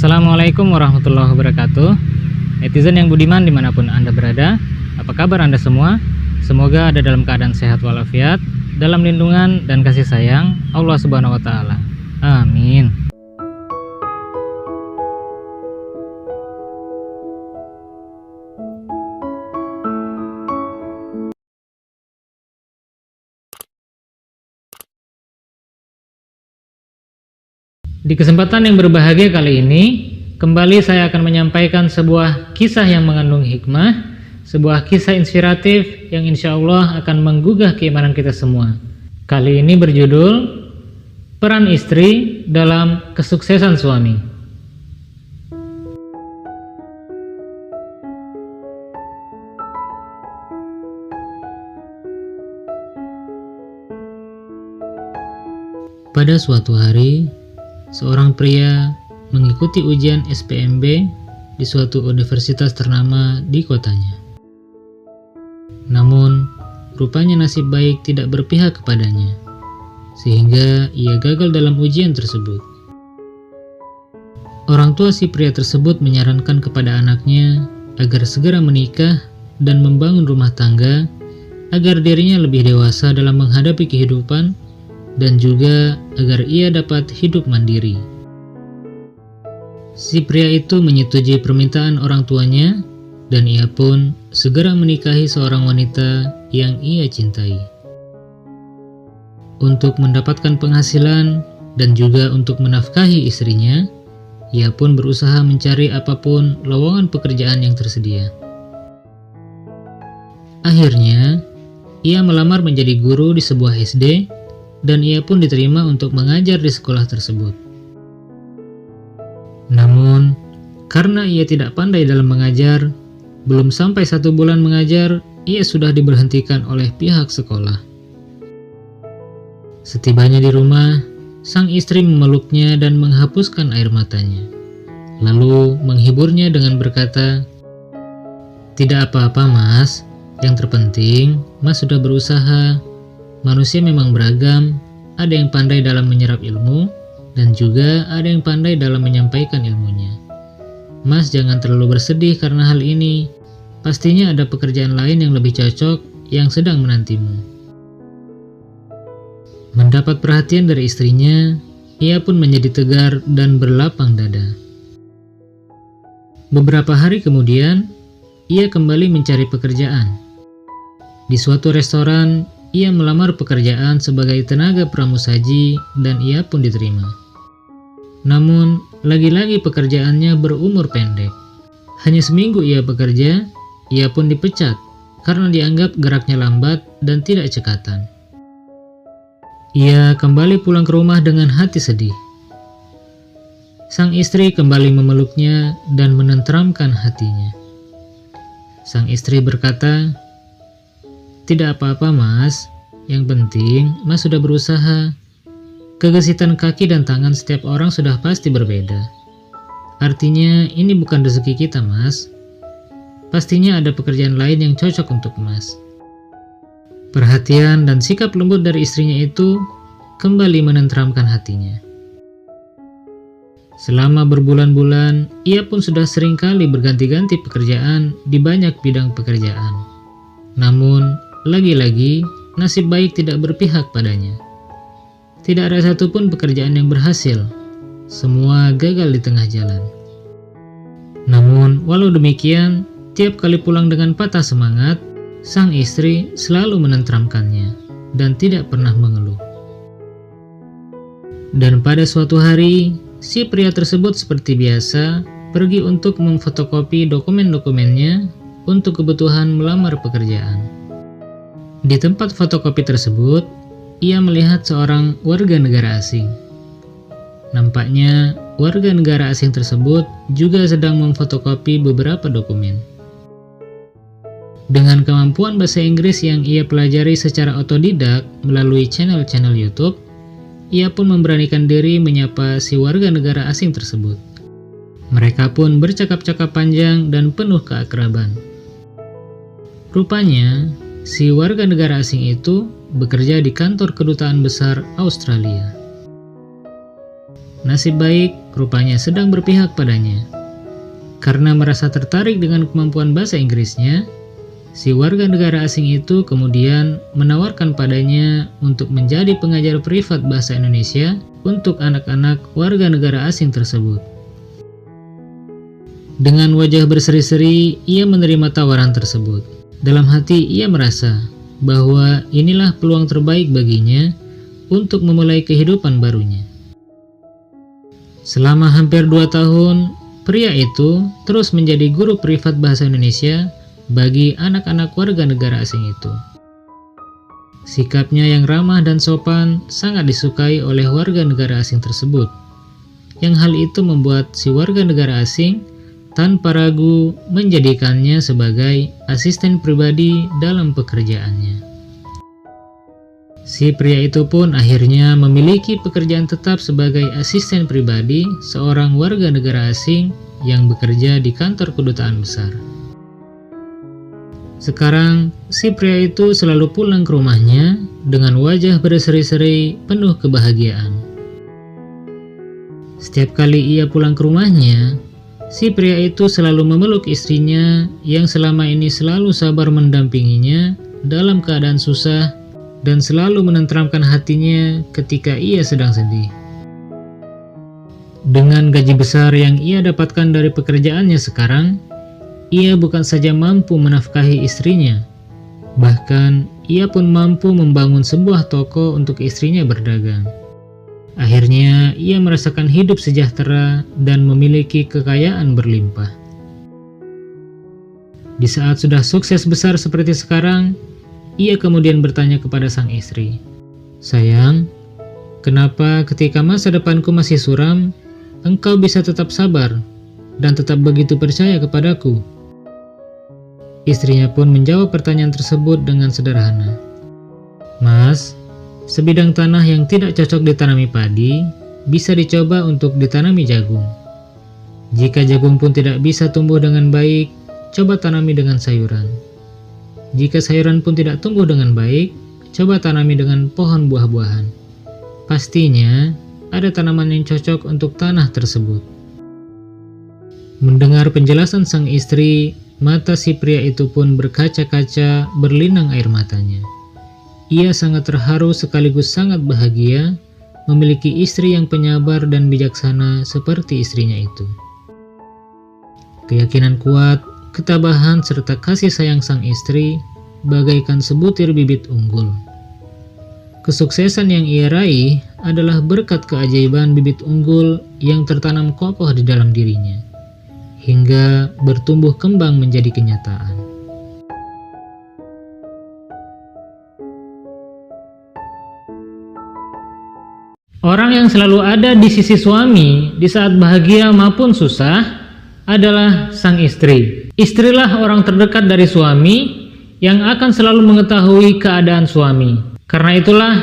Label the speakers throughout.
Speaker 1: Assalamualaikum warahmatullahi wabarakatuh. Netizen yang budiman dimanapun Anda berada, apa kabar Anda semua? Semoga ada dalam keadaan sehat walafiat, dalam lindungan dan kasih sayang Allah Subhanahu wa Ta'ala. Amin. Di kesempatan yang berbahagia kali ini, kembali saya akan menyampaikan sebuah kisah yang mengandung hikmah, sebuah kisah inspiratif yang insya Allah akan menggugah keimanan kita semua. Kali ini berjudul Peran Istri dalam Kesuksesan Suami. Pada suatu hari, seorang pria mengikuti ujian SPMB di suatu universitas ternama di kotanya. Namun, rupanya nasib baik tidak berpihak kepadanya, sehingga ia gagal dalam ujian tersebut. Orang tua si pria tersebut menyarankan kepada anaknya agar segera menikah dan membangun rumah tangga agar dirinya lebih dewasa dalam menghadapi kehidupan dan juga agar ia dapat hidup mandiri. Si pria itu menyetujui permintaan orang tuanya dan ia pun segera menikahi seorang wanita yang ia cintai. Untuk mendapatkan penghasilan dan juga untuk menafkahi istrinya, ia pun berusaha mencari apapun lowongan pekerjaan yang tersedia. Akhirnya, ia melamar menjadi guru di sebuah SD dan ia pun diterima untuk mengajar di sekolah tersebut. Namun, karena ia tidak pandai dalam mengajar, belum sampai 1 bulan mengajar, ia sudah diberhentikan oleh pihak sekolah. Setibanya di rumah, sang istri memeluknya dan menghapuskan air matanya, lalu menghiburnya dengan berkata, "Tidak apa-apa mas, yang terpenting mas sudah berusaha. Manusia memang beragam, ada yang pandai dalam menyerap ilmu, dan juga ada yang pandai dalam menyampaikan ilmunya. Mas jangan terlalu bersedih karena hal ini, pastinya ada pekerjaan lain yang lebih cocok yang sedang menantimu." Mendapat perhatian dari istrinya, ia pun menjadi tegar dan berlapang dada. Beberapa hari kemudian, ia kembali mencari pekerjaan. Di suatu restoran, ia melamar pekerjaan sebagai tenaga pramusaji dan ia pun diterima. Namun, lagi-lagi pekerjaannya berumur pendek. Hanya seminggu ia bekerja, ia pun dipecat karena dianggap geraknya lambat dan tidak cekatan. Ia kembali pulang ke rumah dengan hati sedih. Sang istri kembali memeluknya dan menenteramkan hatinya. Sang istri berkata, "Tidak apa-apa mas, yang penting mas sudah berusaha. Kegesitan kaki dan tangan setiap orang sudah pasti berbeda. Artinya ini bukan rezeki kita mas. Pastinya ada pekerjaan lain yang cocok untuk mas." Perhatian dan sikap lembut dari istrinya itu kembali menenteramkan hatinya. Selama berbulan-bulan, ia pun sudah sering kali berganti-ganti pekerjaan di banyak bidang pekerjaan. Namun, lagi-lagi, nasib baik tidak berpihak padanya. Tidak ada satupun pekerjaan yang berhasil. Semua gagal di tengah jalan. Namun, walau demikian, tiap kali pulang dengan patah semangat, sang istri selalu menenteramkannya dan tidak pernah mengeluh. Dan pada suatu hari, si pria tersebut seperti biasa pergi untuk memfotokopi dokumen-dokumennya untuk kebutuhan melamar pekerjaan. Di tempat fotokopi tersebut, ia melihat seorang warga negara asing. Nampaknya, warga negara asing tersebut juga sedang memfotokopi beberapa dokumen. Dengan kemampuan bahasa Inggris yang ia pelajari secara otodidak melalui channel-channel YouTube, ia pun memberanikan diri menyapa si warga negara asing tersebut. Mereka pun bercakap-cakap panjang dan penuh keakraban. Rupanya, si warga negara asing itu bekerja di kantor kedutaan besar Australia. Nasib baik, rupanya sedang berpihak padanya. Karena merasa tertarik dengan kemampuan bahasa Inggrisnya, si warga negara asing itu kemudian menawarkan padanya untuk menjadi pengajar privat bahasa Indonesia untuk anak-anak warga negara asing tersebut. Dengan wajah berseri-seri, ia menerima tawaran tersebut. Dalam hati ia merasa bahwa inilah peluang terbaik baginya untuk memulai kehidupan barunya. Selama hampir 2 tahun, pria itu terus menjadi guru privat bahasa Indonesia bagi anak-anak warga negara asing itu. Sikapnya yang ramah dan sopan sangat disukai oleh warga negara asing tersebut, yang hal itu membuat si warga negara asing tanpa ragu menjadikannya sebagai asisten pribadi dalam pekerjaannya. Si pria itu pun akhirnya memiliki pekerjaan tetap sebagai asisten pribadi seorang warga negara asing yang bekerja di kantor kedutaan besar. Sekarang, si pria itu selalu pulang ke rumahnya dengan wajah berseri-seri penuh kebahagiaan. Setiap kali ia pulang ke rumahnya, si pria itu selalu memeluk istrinya yang selama ini selalu sabar mendampinginya dalam keadaan susah dan selalu menenteramkan hatinya ketika ia sedang sedih. Dengan gaji besar yang ia dapatkan dari pekerjaannya sekarang, ia bukan saja mampu menafkahi istrinya, bahkan ia pun mampu membangun sebuah toko untuk istrinya berdagang. Akhirnya ia merasakan hidup sejahtera dan memiliki kekayaan berlimpah. Di saat sudah sukses besar seperti sekarang, ia kemudian bertanya kepada sang istri, "Sayang, kenapa ketika masa depanku masih suram, engkau bisa tetap sabar dan tetap begitu percaya kepadaku?" Istrinya pun menjawab pertanyaan tersebut dengan sederhana, "Mas, sebidang tanah yang tidak cocok ditanami padi, bisa dicoba untuk ditanami jagung. Jika jagung pun tidak bisa tumbuh dengan baik, coba tanami dengan sayuran. Jika sayuran pun tidak tumbuh dengan baik, coba tanami dengan pohon buah-buahan. Pastinya ada tanaman yang cocok untuk tanah tersebut." Mendengar penjelasan sang istri, mata si pria itu pun berkaca-kaca, berlinang air matanya. Ia sangat terharu sekaligus sangat bahagia memiliki istri yang penyabar dan bijaksana seperti istrinya itu. Keyakinan kuat, ketabahan serta kasih sayang sang istri bagaikan sebutir bibit unggul. Kesuksesan yang ia raih adalah berkat keajaiban bibit unggul yang tertanam kokoh di dalam dirinya, hingga bertumbuh kembang menjadi kenyataan. Orang yang selalu ada di sisi suami di saat bahagia maupun susah adalah sang istri. Istrilah orang terdekat dari suami yang akan selalu mengetahui keadaan suami. Karena itulah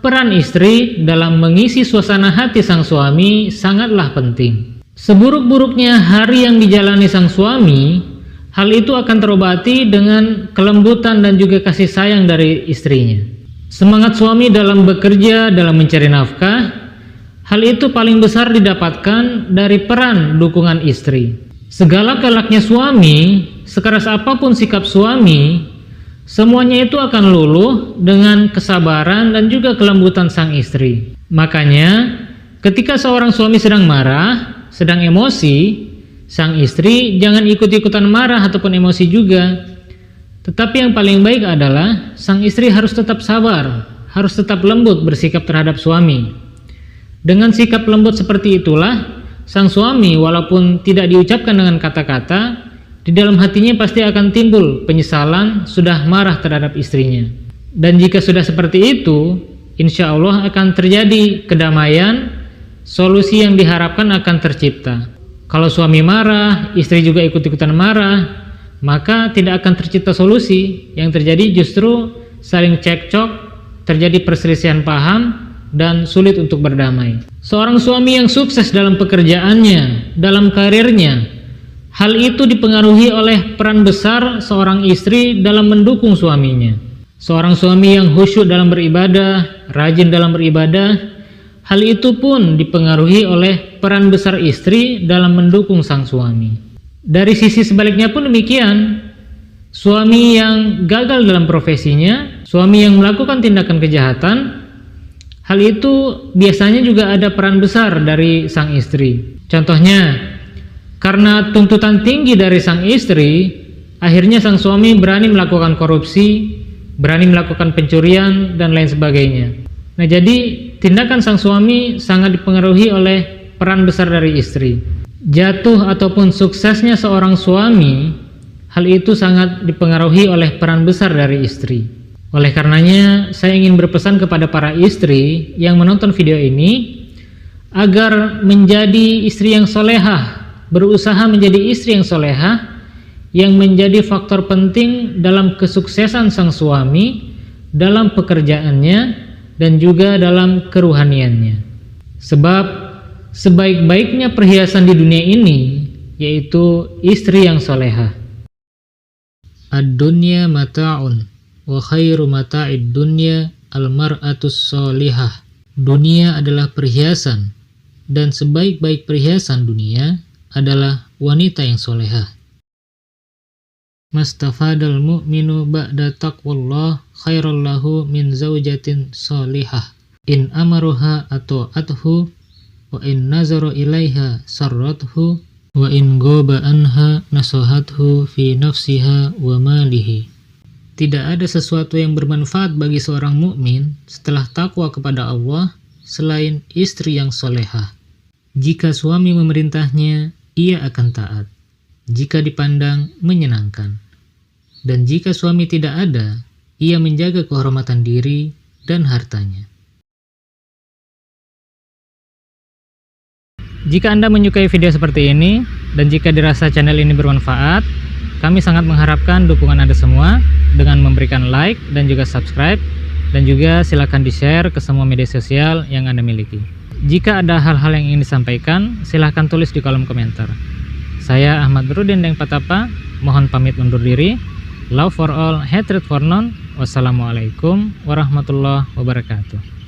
Speaker 1: peran istri dalam mengisi suasana hati sang suami sangatlah penting. Seburuk-buruknya hari yang dijalani sang suami, hal itu akan terobati dengan kelembutan dan juga kasih sayang dari istrinya. Semangat suami dalam bekerja, dalam mencari nafkah, hal itu paling besar didapatkan dari peran dukungan istri. Segala galaknya suami, sekeras apapun sikap suami, semuanya itu akan luluh dengan kesabaran dan juga kelembutan sang istri. Makanya, ketika seorang suami sedang marah, sedang emosi, sang istri jangan ikut-ikutan marah ataupun emosi juga. Tetapi yang paling baik adalah sang istri harus tetap sabar, harus tetap lembut bersikap terhadap suami. Dengan sikap lembut seperti itulah, sang suami walaupun tidak diucapkan dengan kata-kata, di dalam hatinya pasti akan timbul penyesalan sudah marah terhadap istrinya. Dan jika sudah seperti itu, insya Allah akan terjadi kedamaian, solusi yang diharapkan akan tercipta. Kalau suami marah, istri juga ikut-ikutan marah, maka tidak akan tercipta solusi. Yang terjadi justru saling cekcok, terjadi perselisihan paham, dan sulit untuk berdamai. Seorang suami yang sukses dalam pekerjaannya, dalam karirnya, hal itu dipengaruhi oleh peran besar seorang istri dalam mendukung suaminya. Seorang suami yang khusyuk dalam beribadah, rajin dalam beribadah, hal itu pun dipengaruhi oleh peran besar istri dalam mendukung sang suami. Dari sisi sebaliknya pun demikian. Suami yang gagal dalam profesinya, suami yang melakukan tindakan kejahatan, hal itu biasanya juga ada peran besar dari sang istri. Contohnya, karena tuntutan tinggi dari sang istri, akhirnya sang suami berani melakukan korupsi, berani melakukan pencurian, dan lain sebagainya. Nah, jadi tindakan sang suami sangat dipengaruhi oleh peran besar dari istri. Jatuh ataupun suksesnya seorang suami, hal itu sangat dipengaruhi oleh peran besar dari istri. Oleh karenanya, saya ingin berpesan kepada para istri yang menonton video ini agar menjadi istri yang solehah, berusaha menjadi istri yang solehah, yang menjadi faktor penting dalam kesuksesan sang suami, dalam pekerjaannya, dan juga dalam keruhaniannya. Sebab sebaik-baiknya perhiasan di dunia ini yaitu istri yang solehah. Ad-dunya mata'un wa khairu mata'id dunya al-mar'atus solihah. Dunia adalah perhiasan, dan sebaik-baik perhiasan dunia adalah wanita yang solehah. Mastafadal mu'minu ba'da taqwallah khairul lahu min zawjatin solihah. In amaruha ata'athu wa in nazara ilaiha sarrathu wa in goba anha nasohathu fi nafsiha wa malihi. Tidak ada sesuatu yang bermanfaat bagi seorang mukmin setelah takwa kepada Allah selain istri yang solehah. Jika suami memerintahnya, ia akan taat. Jika dipandang, menyenangkan. Dan jika suami tidak ada, ia menjaga kehormatan diri dan hartanya. Jika Anda menyukai video seperti ini, dan jika dirasa channel ini bermanfaat, kami sangat mengharapkan dukungan Anda semua dengan memberikan like dan juga subscribe, dan juga silakan di-share ke semua media sosial yang Anda miliki. Jika ada hal-hal yang ingin disampaikan, silahkan tulis di kolom komentar. Saya Ahmad Nurudin Deng Patapa, mohon pamit undur diri. Love for all, hatred for none. Wassalamualaikum warahmatullahi wabarakatuh.